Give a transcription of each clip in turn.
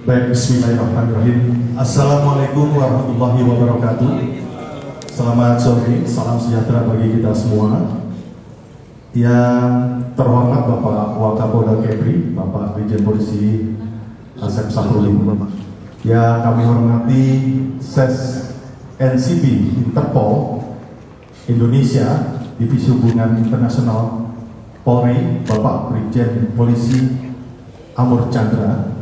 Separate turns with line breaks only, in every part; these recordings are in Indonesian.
Baik, bismillahirrahmanirrahim. Assalamualaikum warahmatullahi wabarakatuh. Selamat sore, salam sejahtera bagi kita semua. Yang terhormat Bapak Wakapolda Kepri, Bapak Brigjen Polisi Asep Sahrudin, yang kami hormati Ses NCB Interpol Indonesia, Divisi Hubungan Internasional Polri, Bapak Brigjen Polisi Amur Chandra,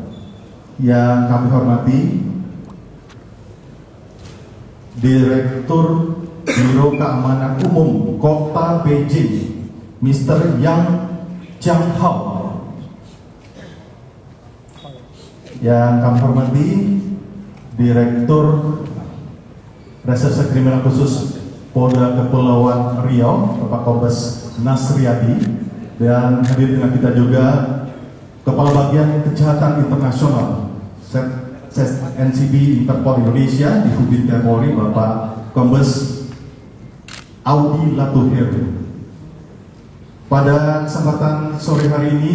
yang kami hormati Direktur Biro Keamanan Umum Kota Beijing, Mr. Yang Jianghao, yang kami hormati Direktur Reserse Kriminal Khusus Polda Kepulauan Riau, Bapak Kombes Nasriadi, dan hadir dengan kita juga Kepala Bagian Kejahatan Internasional Ses NCB Interpol Indonesia di Hubinter Polri, Bapak Kombes Audi Latuhir. Pada kesempatan sore hari ini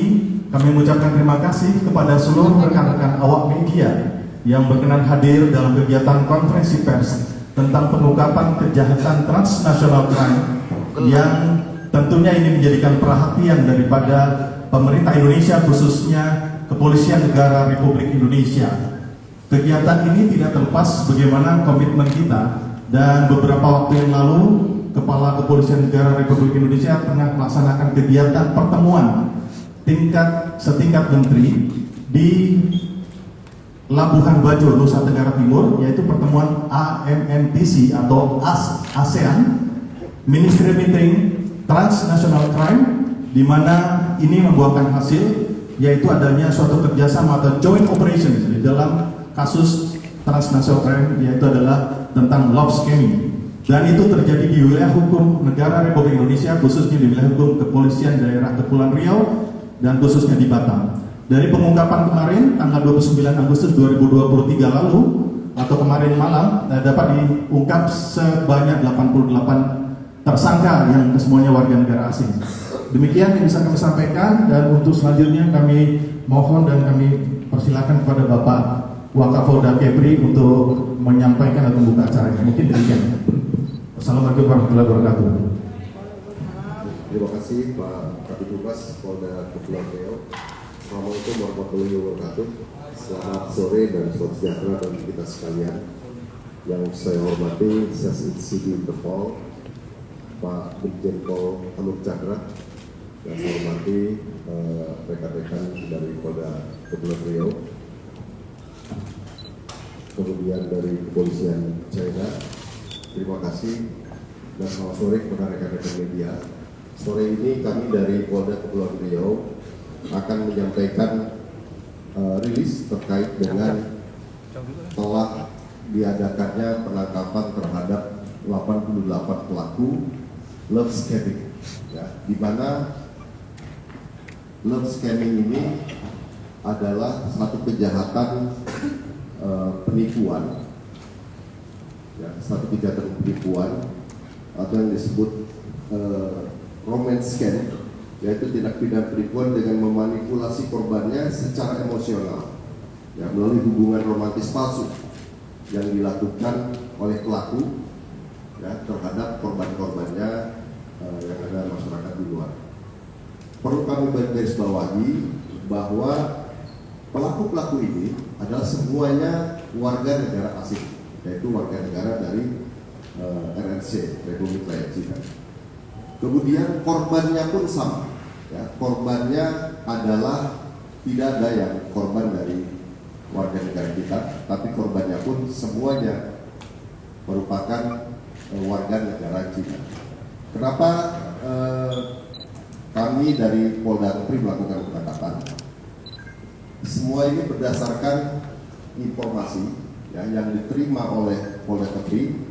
kami mengucapkan terima kasih kepada seluruh rekan-rekan awak media yang berkenan hadir dalam kegiatan konferensi pers tentang pengungkapan kejahatan transnasional crime yang tentunya ini menjadikan perhatian daripada pemerintah Indonesia, khususnya Kepolisian Negara Republik Indonesia. Kegiatan ini tidak terlepas bagaimana komitmen kita, dan beberapa waktu yang lalu Kepala Kepolisian Negara Republik Indonesia pernah melaksanakan kegiatan pertemuan setingkat menteri di Labuhan Bajo, Nusa Tenggara Timur, yaitu pertemuan AMNTC atau ASEAN Ministry Meeting Transnational Crime, di mana ini membuahkan hasil, yaitu adanya suatu kerjasama atau joint operation di dalam kasus transnational crime, yaitu adalah tentang love scamming, dan itu terjadi di wilayah hukum negara Republik Indonesia, khususnya di wilayah hukum Kepolisian Daerah Kepulauan Riau dan khususnya di Batam. Dari pengungkapan kemarin tanggal 29 Agustus 2023 lalu atau kemarin malam dapat diungkap sebanyak 88 tersangka yang semuanya warga negara asing. Demikian yang bisa kami sampaikan, dan untuk selanjutnya kami mohon dan kami persilakan kepada Bapak Wakapolda Kepri untuk menyampaikan atau membuka acara ini. Mungkin demikian. Wassalamualaikum warahmatullahi wabarakatuh.
Terima kasih Pak Kabid Humas Polda Kepulauan Riau. Assalamualaikum warahmatullahi wabarakatuh. Selamat sore dan selamat sejahtera bagi kita sekalian. Yang saya hormati Ses NCB Interpol, Pak Brigjen Pol Amur Chandra, yang saya hormati rekan-rekan dari Polda Kepulauan Riau, kemudian dari Kepolisian China. Terima kasih dan selamat sore kepada rekan-rekan media. Sore ini kami dari Polda Kepulauan Riau akan menyampaikan rilis terkait dengan telah diadakannya penangkapan terhadap 88 pelaku love scamming, ya, di mana love scamming ini adalah satu kejahatan penipuan, ya, satu kejahatan penipuan atau yang disebut romance scam, yaitu tindak pidana penipuan dengan memanipulasi korbannya secara emosional, ya, melalui hubungan romantis palsu yang dilakukan oleh pelaku, ya, terhadap korban-korbannya yang ada masyarakat di luar. Perlu kami garisbawahi bahwa pelaku-pelaku ini adalah semuanya warga negara asing, yaitu warga negara dari RRC, Republik Rakyat Cina. Kemudian korbannya pun sama, ya, korbannya adalah tidak ada yang korban dari warga negara kita, tapi korbannya pun semuanya merupakan warga negara Cina. Kenapa kami dari Polda Kepri melakukan penangkapan? Semua ini berdasarkan informasi, ya, yang diterima oleh Polda Kepri,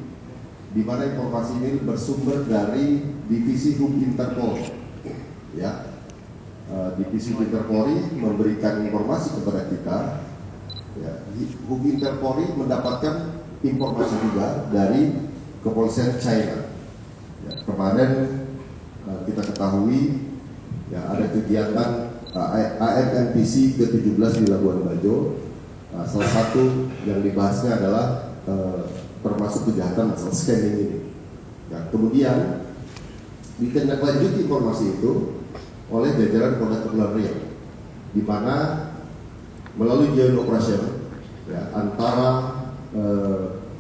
di mana informasi ini bersumber dari Divisi Hub Interpol, ya. Divisi Hub Interpolri memberikan informasi kepada kita, ya. Hub Interpolri mendapatkan informasi juga dari Kepolisian China, ya. Kemarin kita ketahui, ya, ada kegiatan AMNTC ke-17 di Labuan Bajo, salah satu yang dibahasnya adalah termasuk kejahatan masalah scamming ini. Nah, kemudian ditindaklanjuti informasi itu oleh jajaran Polda Kepulauan Riau, di mana melalui joint operation ya, antara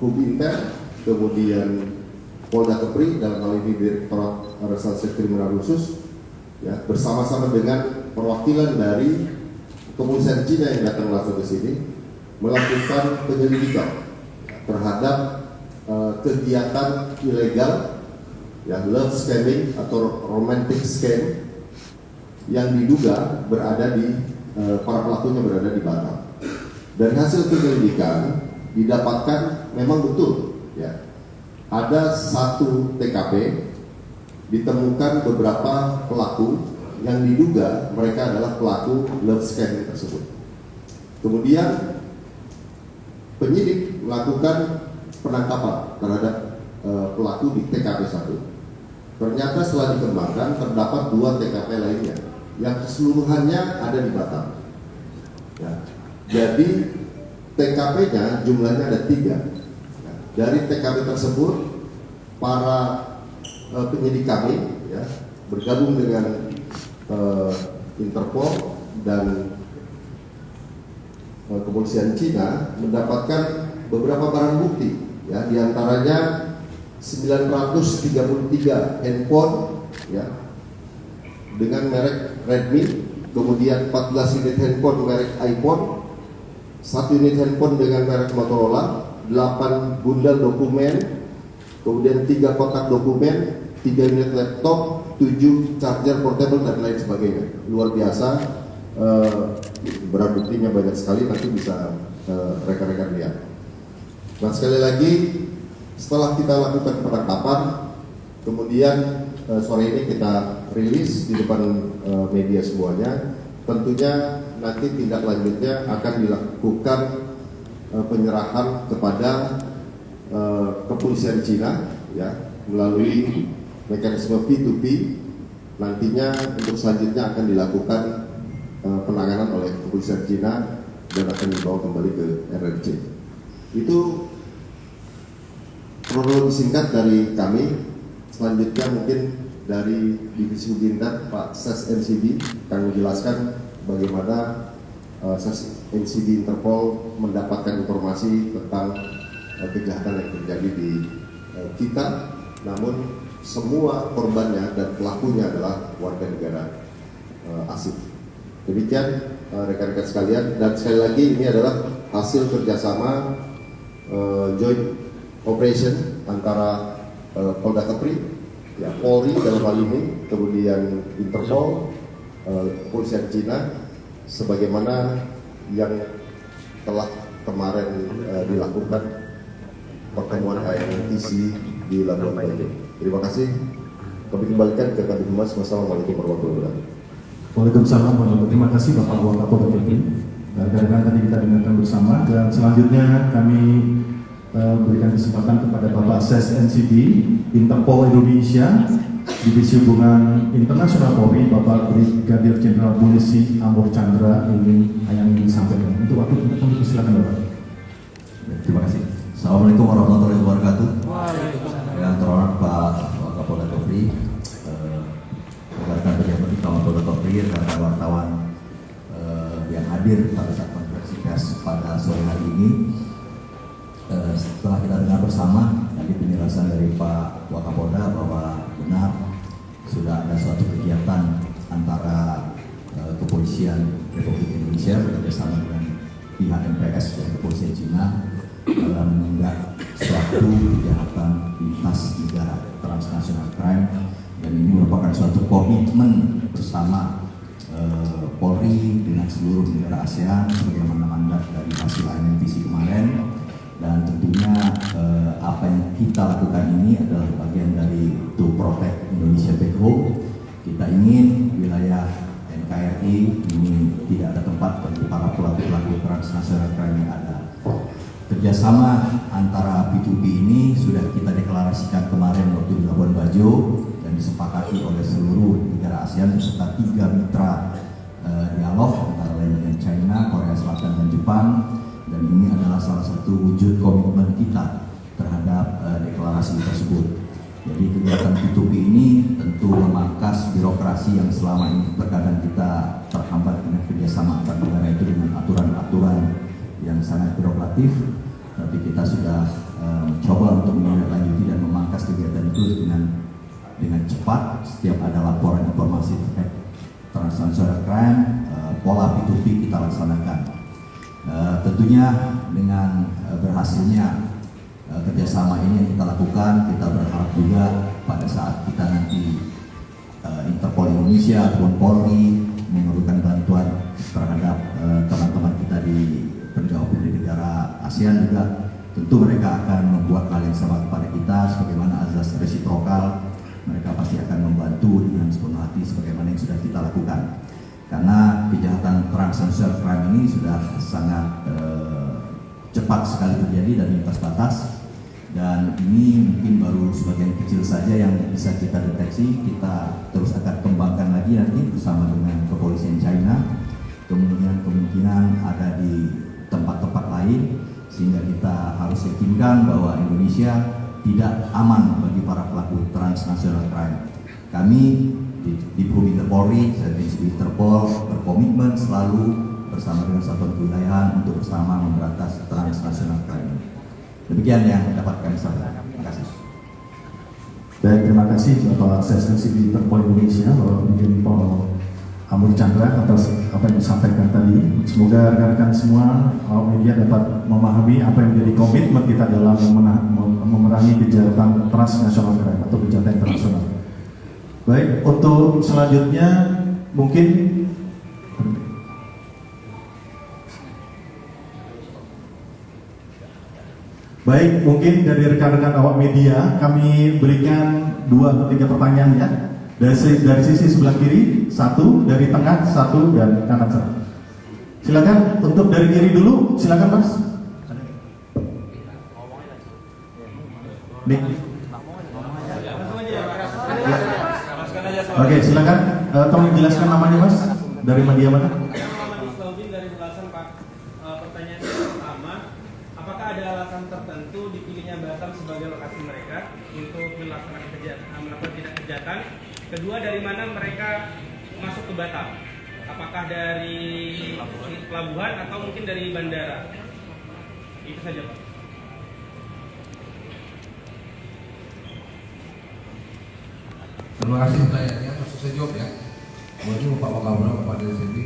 Hub Intel, kemudian Polda Kepri dalam hal ini Direktorat Reserse Kriminal Khusus ya, bersama-sama dengan perwakilan dari kepolisian Cina yang datang langsung ke sini melakukan penyelidikan terhadap kegiatan ilegal ya, love scamming atau romantic scam yang diduga berada di para pelakunya berada di Batam. Dari hasil penyelidikan didapatkan memang betul ya, ada satu TKP ditemukan beberapa pelaku yang diduga mereka adalah pelaku love scamming tersebut. Kemudian penyidik melakukan penangkapan terhadap pelaku di TKP 1. Ternyata setelah dikembangkan terdapat 2 TKP lainnya yang keseluruhannya ada di Batam. Ya. Jadi TKP-nya jumlahnya ada 3. Ya. Dari TKP tersebut para penyidik kami ya, bergabung dengan Interpol dan kepolisian Cina mendapatkan beberapa barang bukti ya, diantaranya 933 handphone ya, dengan merek Redmi, kemudian 14 unit handphone merek iPhone, 1 unit handphone dengan merek Motorola, 8 bundel dokumen, kemudian 3 kotak dokumen, 3 unit laptop, 7 charger portable dan lain sebagainya. Luar biasa, barang buktinya banyak sekali, nanti bisa rekan-rekan lihat. Nah, sekali lagi setelah kita lakukan penangkapan, kemudian sore ini kita rilis di depan media semuanya. Tentunya nanti tindak lanjutnya akan dilakukan penyerahan kepada kepolisian Cina ya, melalui mekanisme P2P. Nantinya untuk selanjutnya akan dilakukan penanganan oleh kepolisian Cina dan akan dibawa kembali ke RRC. Itu kronologi singkat dari kami. Selanjutnya mungkin dari Divisi Hubinter Pak Ses NCB akan menjelaskan bagaimana Ses NCB Interpol mendapatkan informasi tentang kejahatan yang terjadi di kita, namun semua korbannya dan pelakunya adalah warga negara asing. Demikian rekan-rekan sekalian, dan sekali lagi ini adalah hasil kerjasama joint operation antara Polda Kepri, ya, Polri dalam hal ini, kemudian Interpol, kepolisian Cina, sebagaimana yang telah kemarin dilakukan pertemuan HMTC di Labuan Bajo. Terima kasih. Kami kembalikan ke Kadif Humas. Wassalamualaikum warahmatullahi wabarakatuh.
Waalaikumsalam warahmatullahi wabarakatuh. Terima kasih Bapak Wakapolda Kepri. Rekan-rekan tadi kita dengarkan bersama, dan selanjutnya kami berikan kesempatan kepada Bapak Ses NCB Interpol Indonesia Divisi Hubungan Internasional Polri, Bapak Brigadir Jenderal Polisi Amor Chandra ini yang ingin disampaikan. Untuk waktu kita kami silakan Bapak.
Terima kasih. Assalamualaikum warahmatullahi wabarakatuh. Yang terhormat Pak Wakapolda Kepri, rekan pejabat di Kapolda Kepri, rekan wartawan yang hadir pada saat konferensi pers pada sore hari ini. Setelah kita dengar bersama tadi penjelasan dari Pak Wakapolda bahwa benar sudah ada suatu kegiatan antara kepolisian Republik Indonesia bekerjasama dengan pihak MPS dan kepolisian Cina dalam menindak suatu kejahatan lintas negara transnational crime, dan ini merupakan suatu komitmen bersama Polri dengan seluruh negara ASEAN sebagaimana mandat dari hasil IMTC kemarin. Dan tentunya apa yang kita lakukan ini adalah bagian dari To Protect Indonesia Back Home. Kita ingin wilayah NKRI ini tidak ada tempat bagi para pelaku-pelaku transnasional crime yang ada. Kerjasama antara P2P ini sudah kita deklarasikan kemarin waktu di Labuan Bajo dan disepakati oleh seluruh negara ASEAN beserta 3 mitra dialog antara lain dengan China, Korea Selatan dan Jepang. dan ini adalah salah satu wujud komitmen kita terhadap deklarasi tersebut. Jadi kegiatan P2P ini tentu memangkas birokrasi yang selama ini terkadang kita terhambat dengan kerjasama antar negara itu dengan aturan-aturan yang sangat birokratif, tapi kita sudah mencoba untuk menindaklanjuti dan memangkas kegiatan itu dengan cepat. Setiap ada laporan informasi terkait transnational crime, pola P2P kita laksanakan. Tentunya dengan berhasilnya kerjasama ini yang kita lakukan, kita berharap juga pada saat kita nanti Interpol Indonesia ataupun Polri memerlukan bantuan terhadap teman-teman kita di penegak hukum di negara ASEAN juga, tentu mereka akan membuat hal yang sama kepada kita sebagaimana azas resiprokal. Mereka pasti akan membantu dengan sepenuh hati sebagaimana yang sudah kita lakukan, karena kejahatan transnational crime ini sudah sangat cepat sekali terjadi dan lintas batas, dan ini mungkin baru sebagian kecil saja yang bisa kita deteksi. Kita terus akan kembangkan lagi nanti bersama dengan kepolisian China, kemungkinan ada di tempat-tempat lain, sehingga kita harus yakinkan bahwa Indonesia tidak aman bagi para pelaku transnational crime. Kami di Bumi Polri, Servis Interpol berkomitmen selalu bersama dengan satuan kewilayahan untuk bersama memberantas transnational crime. Demikian yang dapat kami sampaikan. Terima kasih.
Baik, terima kasih Bapak Sekretaris Interpol Indonesia, Bapak Brigjen Pol Amur Chandra atas apa yang disampaikan tadi. Semoga rekan-rekan semua awak media dapat memahami apa yang menjadi komitmen kita dalam memerangi kejahatan transnational crime atau kejahatan internasional. Baik, untuk selanjutnya mungkin dari rekan-rekan awak media kami berikan 2 atau 3 pertanyaan ya. Dari sisi sebelah kiri, 1, dari tengah 1, dan kanan 1. Silakan untuk dari kiri dulu, silakan Mas. Nih. Oke, silakan. Tolong jelaskan namanya Mas. Dari media mana?
Dari Belasan Pak. Pertanyaan pertama, apakah ada alasan tertentu dipilihnya Batam sebagai lokasi mereka untuk melakukan tindak kejahatan? Kedua, dari mana mereka masuk ke Batam? Apakah dari pelabuhan atau mungkin dari bandara? Itu saja Pak.
Terima kasih pertanyaannya, langsung saya jawab ya. Mungkin Pak Wakabra, Bapak dari sini.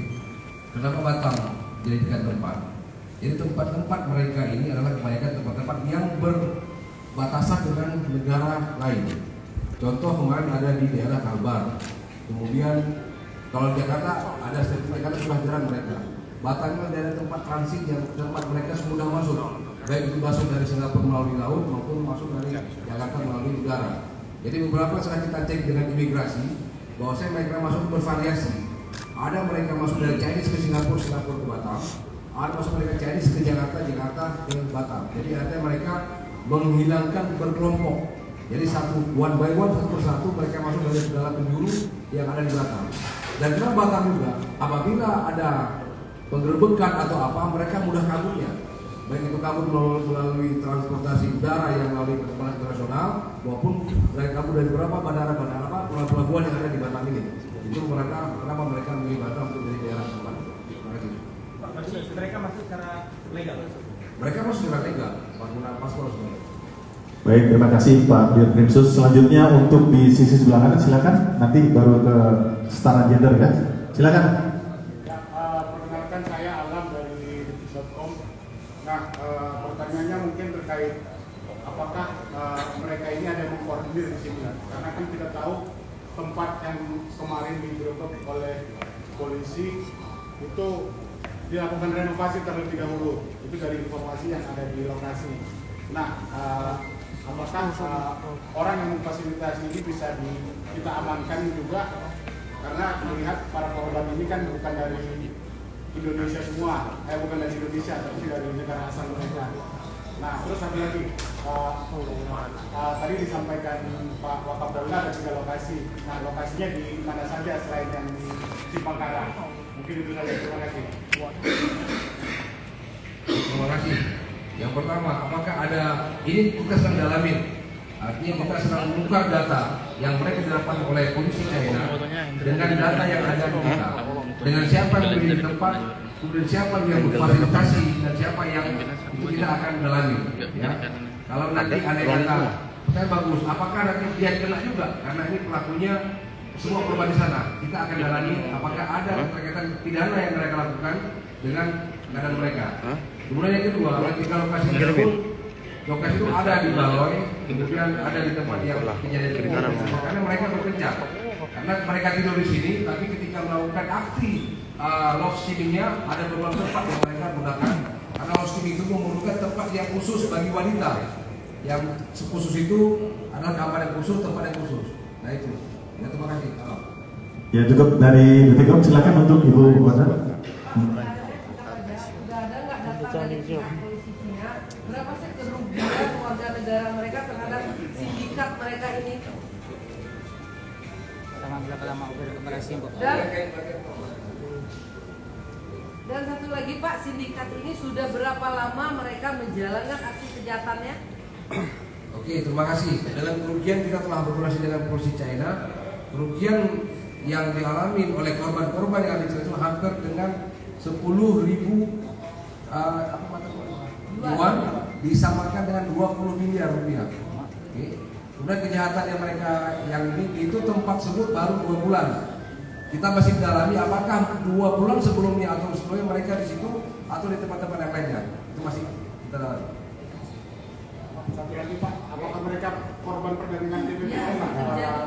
Kenapa Batam dijadikan tempat? Jadi tempat-tempat mereka ini adalah kebanyakan tempat-tempat yang berbatasan dengan negara lain. Contoh kemarin ada di daerah Kalbar. Kemudian kalau Jakarta ada sertifikat pelajaran mereka. Batam itu daerah tempat transit yang tempat mereka semudah masuk. Baik itu masuk dari Singapura melalui laut maupun masuk dari Jakarta melalui udara. Jadi beberapa saat kita cek dengan imigrasi, bahwasanya mereka masuk bervariasi. Ada mereka masuk dari Chinese ke Singapura, Singapura ke Batam. Ada masuk mereka Chinese ke Jakarta, Jakarta ke Batam. Jadi artinya mereka menghilangkan berkelompok. Jadi one by one, satu persatu mereka masuk dari segala penjuru yang ada di Batam. Dan kenapa Batam juga? Apabila ada penggerbekan atau apa, mereka mudah kaburnya. Baik itu kabur melalui transportasi udara yang melalui penerbangan internasional, maupun mereka kabur dari beberapa bandara-bandara pelabuhan yang ada di Batam ini. Itu kenapa mereka memilih Batam untuk dari daerah tempat. Terima kasih.
Pak, mereka masuk secara legal?
Mereka masuk secara legal, menggunakan paspor semua.
Baik, terima kasih Pak Dirkrimsus. Selanjutnya untuk di sisi sebelah kanan silakan. Nanti baru ke setara gender ya. Silakan.
Ya, perkenalkan saya Alam dari detik.com. Nah, pertanyaannya mungkin terkait apakah mereka ini ada yang mengkoordinir di sini kan? Karena kan kita tahu tempat yang kemarin digerebek oleh polisi itu dilakukan renovasi terlebih dahulu. Itu dari informasi yang ada di lokasi. Nah, apakah orang yang memfasilitasi ini bisa kita amankan juga? Karena melihat para korban ini kan bukan dari Indonesia semua, bukan dari Indonesia, tapi dari negara asal mereka. Nah, terus satu lagi, tadi disampaikan Pak Wakabdallah ada 3 lokasi. Nah, lokasinya di mana saja selain yang di Cipangkara? Mungkin itu saja, terima kasih.
Terima kasih. Yang pertama, apakah ada, ini kita sedang dalamin. Artinya kita sedang membuka data yang mereka didapatkan oleh polisi China dengan data yang ada di kita. Dengan siapa yang berdiri di tempat, kemudian siapa yang memfasilitasi dan siapa yang itu kita akan dalami. Ya. Kalau nanti ada yang kata, saya bagus, apakah nanti dia kena juga? Karena ini pelakunya semua korban di sana. Kita akan dalami apakah ada keterkaitan pidana yang mereka lakukan dengan keadaan mereka. Kemudian yang kedua, ketika lokasi tersebut, lokasi itu ada di Baloi, kemudian ada di tempat yang kejadian itu, karena mereka bekerja. Karena mereka tidur di sini, tapi ketika melakukan aksi love streamingnya ada beberapa tempat yang mereka gunakan. Karena love streaming itu memerlukan tempat yang khusus bagi wanita. Yang khusus itu adalah kamar yang khusus, tempat yang khusus. Nah itu. Ya, terima kasih.
Ya cukup dari Detikkom, silakan untuk Ibu Wanda.
Dari pihak polisi Cina, berapa sih kerugian warga negara mereka terhadap sindikat mereka ini? Dan satu lagi Pak, sindikat ini sudah berapa lama mereka menjalankan aksi kejahatannya?
Oke, terima kasih. Dengan kerugian kita telah berkoordinasi dengan polisi China. Kerugian yang dialami oleh korban-korban yang diceritakan hampir dengan 10.000 yuan disamakan dengan 20 miliar rupiah. Oke. Kemudian kejahatan yang mereka yang ini itu tempat sebut baru 2 bulan. Kita masih mendalami apakah 2 bulan sebelumnya atau sebelumnya mereka di situ atau di tempat-tempat yang lainnya. Itu masih kita dalami.
Satu lagi Pak, apakah mereka korban perdagangan TPPN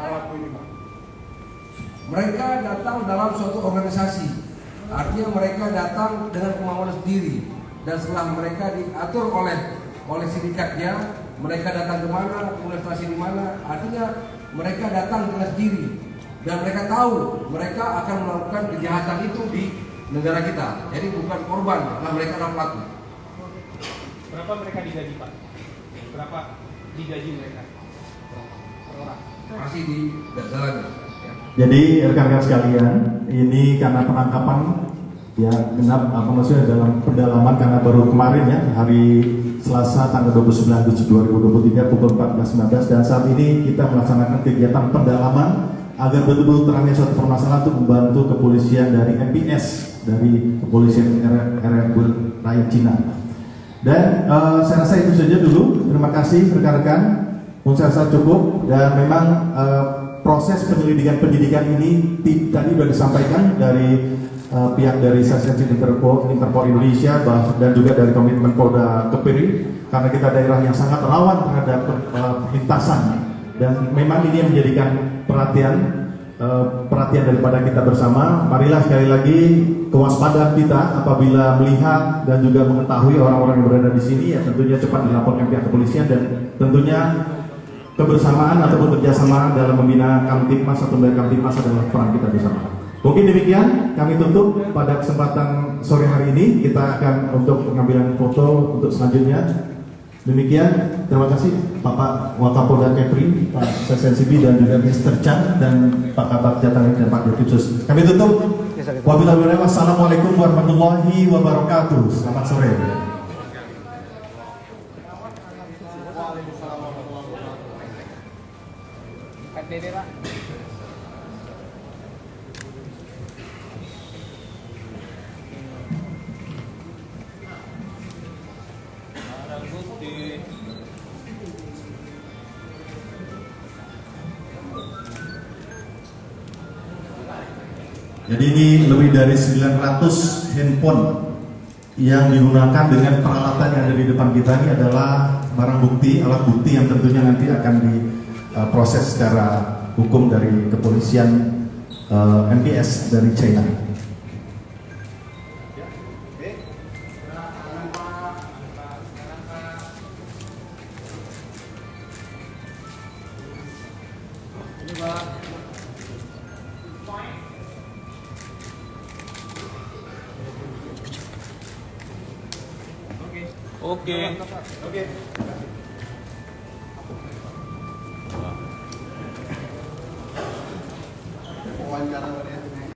pelaku ini Pak?
Mereka datang dalam suatu organisasi. Artinya mereka datang dengan kemauan sendiri. Dan setelah mereka diatur oleh sindikatnya, mereka datang ke mana, kemudian stasi di mana. Artinya mereka datang dengan sendiri dan mereka tahu mereka akan melakukan kejahatan itu di negara kita. Jadi bukan korban, karena mereka adalah pelaku.
Berapa mereka digaji Pak? Berapa digaji mereka? Per orang?
Masih di dalam.
Jadi rekan-rekan sekalian, ini karena penangkapan ya genap maksudnya dalam pendalaman karena baru kemarin ya hari Selasa tanggal 29 Agustus 2023 pukul 14.19 dan saat ini kita melaksanakan kegiatan pendalaman agar betul-betul terangnya suatu permasalahan untuk membantu kepolisian dari MPS dari kepolisian rakyat Cina. Dan saya rasa itu saja dulu. Terima kasih rekan-rekan. Saya rasa cukup dan memang proses penyelidikan penyidikan ini tadi sudah disampaikan dari pihak dari Satreskrim Interpol Indonesia dan juga dari komitmen Polda Kepri karena kita daerah yang sangat rawan terhadap lintasan dan memang ini yang menjadikan perhatian daripada kita bersama. Marilah sekali lagi kewaspadaan kita apabila melihat dan juga mengetahui orang-orang yang berada di sini ya tentunya cepat dilaporkan pihak kepolisian dan tentunya kebersamaan atau kerjasama dalam membina Kamtibmas atau membayar Kamtibmas adalah peran kita bersama. Mungkin demikian kami tutup pada kesempatan sore hari ini. Kita akan untuk pengambilan foto untuk selanjutnya. Demikian, terima kasih Bapak Wakapolda Kepri, Pak Sesensibi dan juga Mr. Chan dan Pak Kabak Jatang dan Pak Dirkipsus. Kami tutup. Wabillahi taufiq. Assalamualaikum warahmatullahi wabarakatuh. Selamat sore. Jadi ini lebih dari 900 handphone yang digunakan dengan peralatan yang ada di depan kita ini adalah barang bukti, alat bukti yang tentunya nanti akan diproses secara hukum dari kepolisian MPS dari China.
Oke.
Wawancara